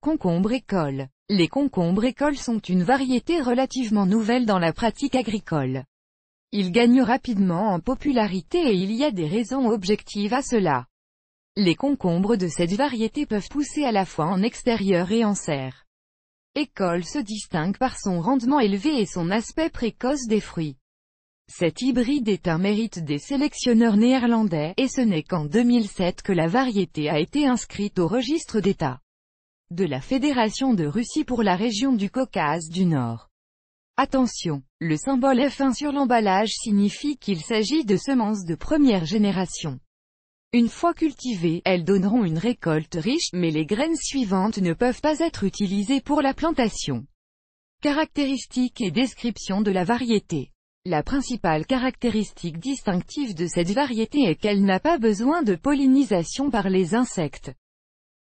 Concombre école. Les concombres écoles sont une variété relativement nouvelle dans la pratique agricole. Ils gagnent rapidement en popularité et il y a des raisons objectives à cela. Les concombres de cette variété peuvent pousser à la fois en extérieur et en serre. École se distingue par son rendement élevé et son aspect précoce des fruits. Cet hybride est un mérite des sélectionneurs néerlandais, et ce n'est qu'en 2007 que la variété a été inscrite au registre d'État de la Fédération de Russie pour la région du Caucase du Nord. Attention, le symbole F1 sur l'emballage signifie qu'il s'agit de semences de première génération. Une fois cultivées, elles donneront une récolte riche, mais les graines suivantes ne peuvent pas être utilisées pour la plantation. Caractéristiques et description de la variété. La principale caractéristique distinctive de cette variété est qu'elle n'a pas besoin de pollinisation par les insectes.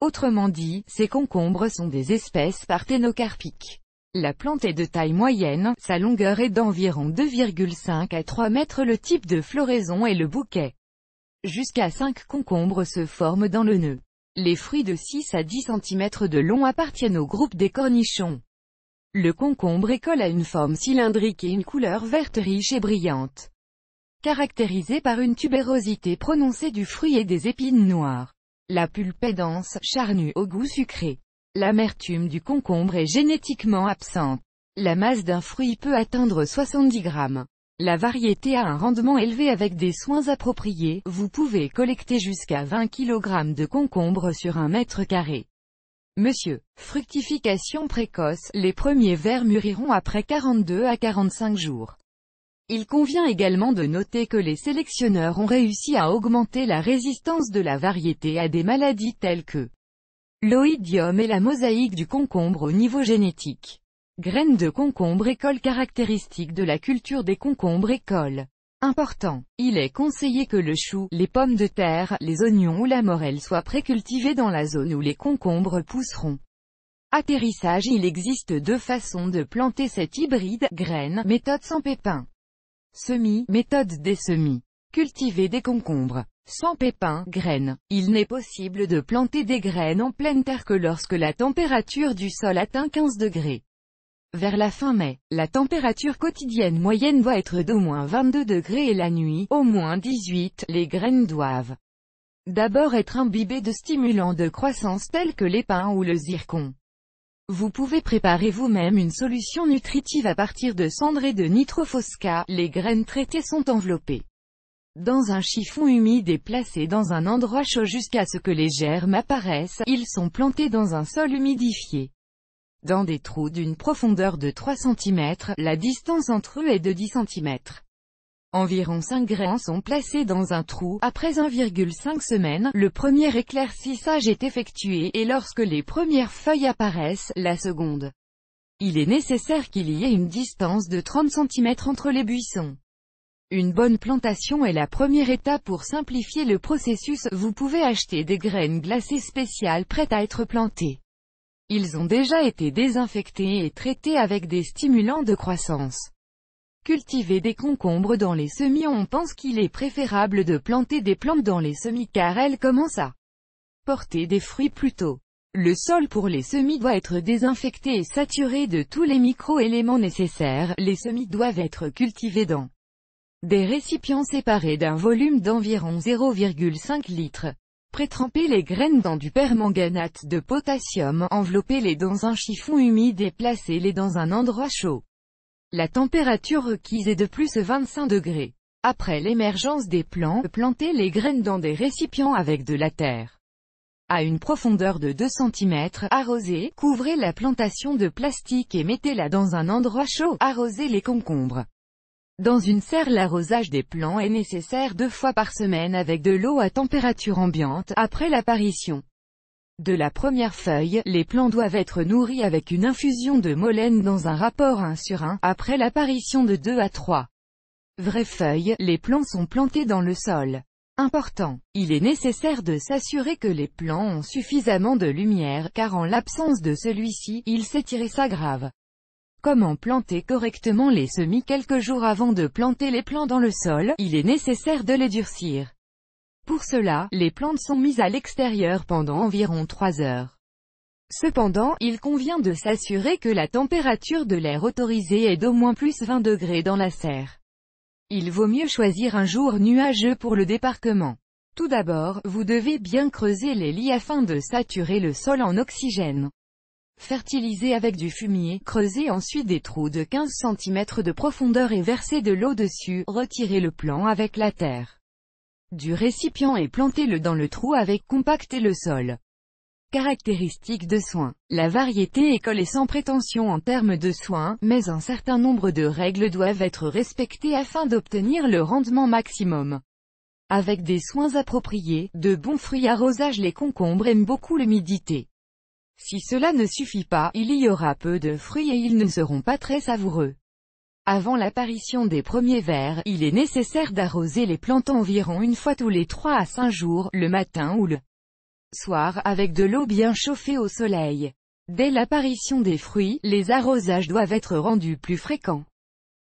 Autrement dit, ces concombres sont des espèces parthénocarpiques. La plante est de taille moyenne, sa longueur est d'environ 2,5 à 3 mètres. Le type de floraison est le bouquet. Jusqu'à 5 concombres se forment dans le nœud. Les fruits de 6 à 10 cm de long appartiennent au groupe des cornichons. Le concombre école a une forme cylindrique et une couleur verte riche et brillante, caractérisée par une tubérosité prononcée du fruit et des épines noires. La pulpe est dense, charnue, au goût sucré. L'amertume du concombre est génétiquement absente. La masse d'un fruit peut atteindre 70 grammes. La variété a un rendement élevé avec des soins appropriés. Vous pouvez collecter jusqu'à 20 kg de concombre sur 1 mètre carré. Monsieur. Fructification précoce. Les premiers vers mûriront après 42 à 45 jours. Il convient également de noter que les sélectionneurs ont réussi à augmenter la résistance de la variété à des maladies telles que l'oïdium et la mosaïque du concombre au niveau génétique. Graines de concombre école. Caractéristiques de la culture des concombres école. Important. Il est conseillé que le chou, les pommes de terre, les oignons ou la morelle soient précultivés dans la zone où les concombres pousseront. Atterrissage. Il existe 2 façons de planter cet hybride. Graines, méthode sans pépins. Semis, méthode des semis. Cultiver des concombres. Sans pépins, graines. Il n'est possible de planter des graines en pleine terre que lorsque la température du sol atteint 15 degrés. Vers la fin mai, la température quotidienne moyenne doit être d'au moins 22 degrés et la nuit, au moins 18. Les graines doivent d'abord être imbibées de stimulants de croissance tels que les pins ou le zircon. Vous pouvez préparer vous-même une solution nutritive à partir de cendres et de nitrofosca. Les graines traitées sont enveloppées dans un chiffon humide et placées dans un endroit chaud jusqu'à ce que les germes apparaissent. Ils sont plantés dans un sol humidifié, dans des trous d'une profondeur de 3 cm, la distance entre eux est de 10 cm. Environ 5 grains sont placés dans un trou. Après 1,5 semaines, le premier éclaircissage est effectué, et lorsque les premières feuilles apparaissent, la seconde. Il est nécessaire qu'il y ait une distance de 30 cm entre les buissons. Une bonne plantation est la première étape pour simplifier le processus. Vous pouvez acheter des graines glacées spéciales prêtes à être plantées. Ils ont déjà été désinfectés et traités avec des stimulants de croissance. Cultiver des concombres dans les semis. On pense qu'il est préférable de planter des plantes dans les semis car elles commencent à porter des fruits plus tôt. Le sol pour les semis doit être désinfecté et saturé de tous les micro-éléments nécessaires. Les semis doivent être cultivés dans des récipients séparés d'un volume d'environ 0,5 litres. Prétrempez les graines dans du permanganate de potassium, enveloppez-les dans un chiffon humide et placez-les dans un endroit chaud. La température requise est de plus 25 degrés. Après l'émergence des plants, plantez les graines dans des récipients avec de la terre à une profondeur de 2 cm, arrosez, couvrez la plantation de plastique et mettez-la dans un endroit chaud. Arrosez les concombres. Dans une serre. L'arrosage des plants est nécessaire 2 fois par semaine avec de l'eau à température ambiante. Après l'apparition de la première feuille, les plants doivent être nourris avec une infusion de molène dans un rapport 1:1. Après l'apparition de 2 à 3 vraies feuilles, les plants sont plantés dans le sol. Important. Il est nécessaire de s'assurer que les plants ont suffisamment de lumière, car en l'absence de celui-ci, il s'étire et s'aggrave. Comment planter correctement les semis? Quelques jours avant de planter les plants dans le sol, il est nécessaire de les durcir. Pour cela, les plantes sont mises à l'extérieur pendant environ 3 heures. Cependant, il convient de s'assurer que la température de l'air autorisée est d'au moins plus 20 degrés dans la serre. Il vaut mieux choisir un jour nuageux pour le débarquement. Tout d'abord, vous devez bien creuser les lits afin de saturer le sol en oxygène. Fertilisez avec du fumier, creusez ensuite des trous de 15 cm de profondeur et versez de l'eau dessus, retirez le plant avec la terre du récipient et plantez-le dans le trou avec compactez le sol. Caractéristiques de soins. La variété école est sans prétention en termes de soins, mais un certain nombre de règles doivent être respectées afin d'obtenir le rendement maximum. Avec des soins appropriés, de bons fruits arrosage. Les concombres aiment beaucoup l'humidité. Si cela ne suffit pas, il y aura peu de fruits et ils ne seront pas très savoureux. Avant l'apparition des premiers vers, il est nécessaire d'arroser les plantes environ une fois tous les 3 à 5 jours, le matin ou le soir, avec de l'eau bien chauffée au soleil. Dès l'apparition des fruits, les arrosages doivent être rendus plus fréquents.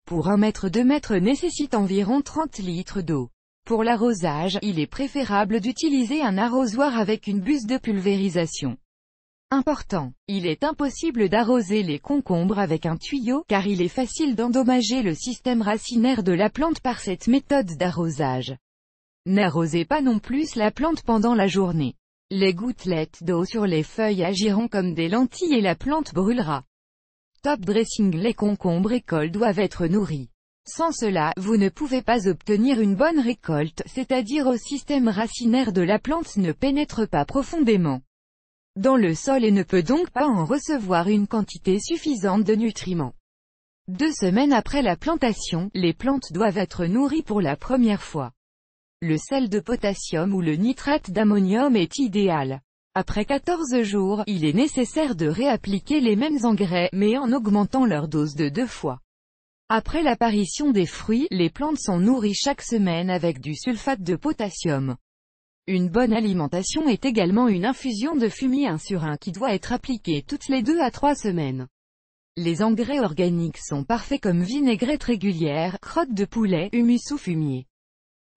Pour 1 mètre 2 mètres nécessite environ 30 litres d'eau. Pour l'arrosage, il est préférable d'utiliser un arrosoir avec une buse de pulvérisation. Important. Il est impossible d'arroser les concombres avec un tuyau, car il est facile d'endommager le système racinaire de la plante par cette méthode d'arrosage. N'arrosez pas non plus la plante pendant la journée. Les gouttelettes d'eau sur les feuilles agiront comme des lentilles et la plante brûlera. Top dressing. Les concombres écoles doivent être nourris. Sans cela, vous ne pouvez pas obtenir une bonne récolte, c'est-à-dire au système racinaire de la plante ne pénètre pas profondément dans le sol et ne peut donc pas en recevoir une quantité suffisante de nutriments. 2 semaines après la plantation, les plantes doivent être nourries pour la première fois. Le sel de potassium ou le nitrate d'ammonium est idéal. Après 14 jours, il est nécessaire de réappliquer les mêmes engrais, mais en augmentant leur dose de 2 fois. Après l'apparition des fruits, les plantes sont nourries chaque semaine avec du sulfate de potassium. Une bonne alimentation est également une infusion de fumier 1 sur 1 qui doit être appliquée toutes les 2 à 3 semaines. Les engrais organiques sont parfaits comme vinaigrette régulière, crotte de poulet, humus ou fumier.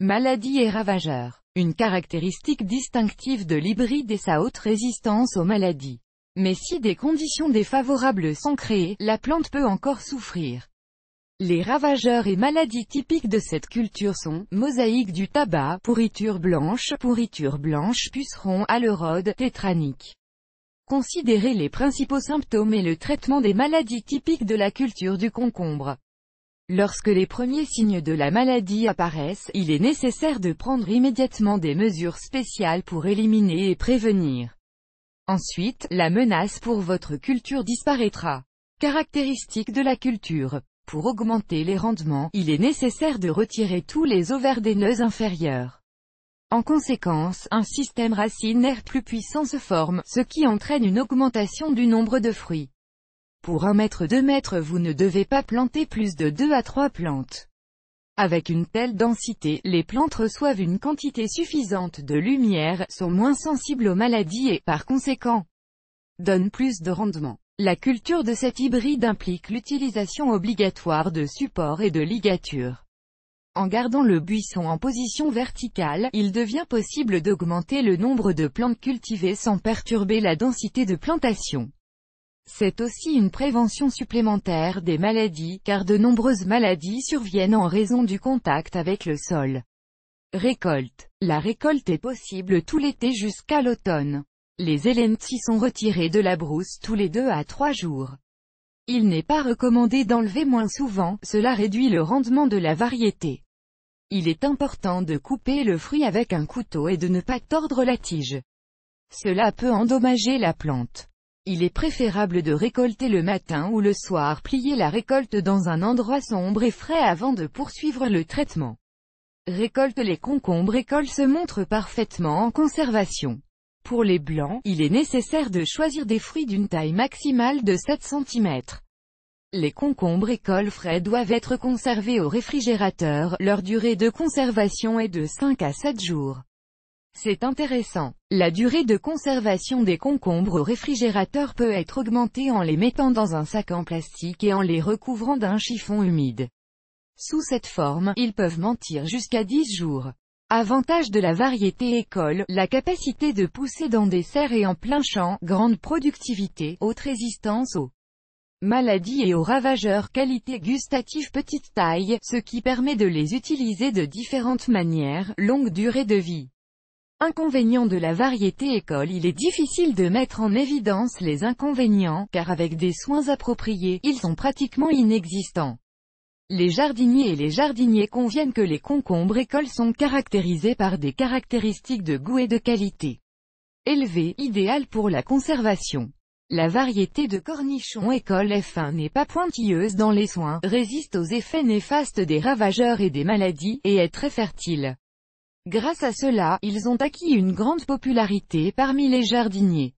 Maladies et ravageurs. Une caractéristique distinctive de l'hybride est sa haute résistance aux maladies. Mais si des conditions défavorables sont créées, la plante peut encore souffrir. Les ravageurs et maladies typiques de cette culture sont, mosaïque du tabac, pourriture blanche, puceron, alerode, tétranique. Considérez les principaux symptômes et le traitement des maladies typiques de la culture du concombre. Lorsque les premiers signes de la maladie apparaissent, il est nécessaire de prendre immédiatement des mesures spéciales pour éliminer et prévenir. Ensuite, la menace pour votre culture disparaîtra. Caractéristiques de la culture. Pour augmenter les rendements, il est nécessaire de retirer tous les ovaires des nœuds inférieurs. En conséquence, un système racinaire plus puissant se forme, ce qui entraîne une augmentation du nombre de fruits. Pour 1 mètre 2 mètres vous ne devez pas planter plus de 2 à 3 plantes. Avec une telle densité, les plantes reçoivent une quantité suffisante de lumière, sont moins sensibles aux maladies et, par conséquent, donnent plus de rendement. La culture de cet hybride implique l'utilisation obligatoire de supports et de ligatures. En gardant le buisson en position verticale, il devient possible d'augmenter le nombre de plantes cultivées sans perturber la densité de plantation. C'est aussi une prévention supplémentaire des maladies, car de nombreuses maladies surviennent en raison du contact avec le sol. Récolte. La récolte est possible tout l'été jusqu'à l'automne. Les hélenties sont retirées de la brousse tous les 2 à 3 jours. Il n'est pas recommandé d'enlever moins souvent, cela réduit le rendement de la variété. Il est important de couper le fruit avec un couteau et de ne pas tordre la tige. Cela peut endommager la plante. Il est préférable de récolter le matin ou le soir. Plier la récolte dans un endroit sombre et frais avant de poursuivre le traitement. Récolte. Les concombres écoles se montrent parfaitement en conservation. Pour les blancs, il est nécessaire de choisir des fruits d'une taille maximale de 7 cm. Les concombres écoles frais doivent être conservés au réfrigérateur, leur durée de conservation est de 5 à 7 jours. C'est intéressant. La durée de conservation des concombres au réfrigérateur peut être augmentée en les mettant dans un sac en plastique et en les recouvrant d'un chiffon humide. Sous cette forme, ils peuvent mentir jusqu'à 10 jours. Avantage de la variété école, la capacité de pousser dans des serres et en plein champ, grande productivité, haute résistance aux maladies et aux ravageurs, qualité gustative, petite taille, ce qui permet de les utiliser de différentes manières, longue durée de vie. Inconvénient de la variété école. Il est difficile de mettre en évidence les inconvénients, car avec des soins appropriés, ils sont pratiquement inexistants. Les jardiniers et les jardiniers conviennent que les concombres écoles sont caractérisés par des caractéristiques de goût et de qualité élevées, idéales pour la conservation. La variété de cornichon école F1 n'est pas pointilleuse dans les soins, résiste aux effets néfastes des ravageurs et des maladies, et est très fertile. Grâce à cela, ils ont acquis une grande popularité parmi les jardiniers.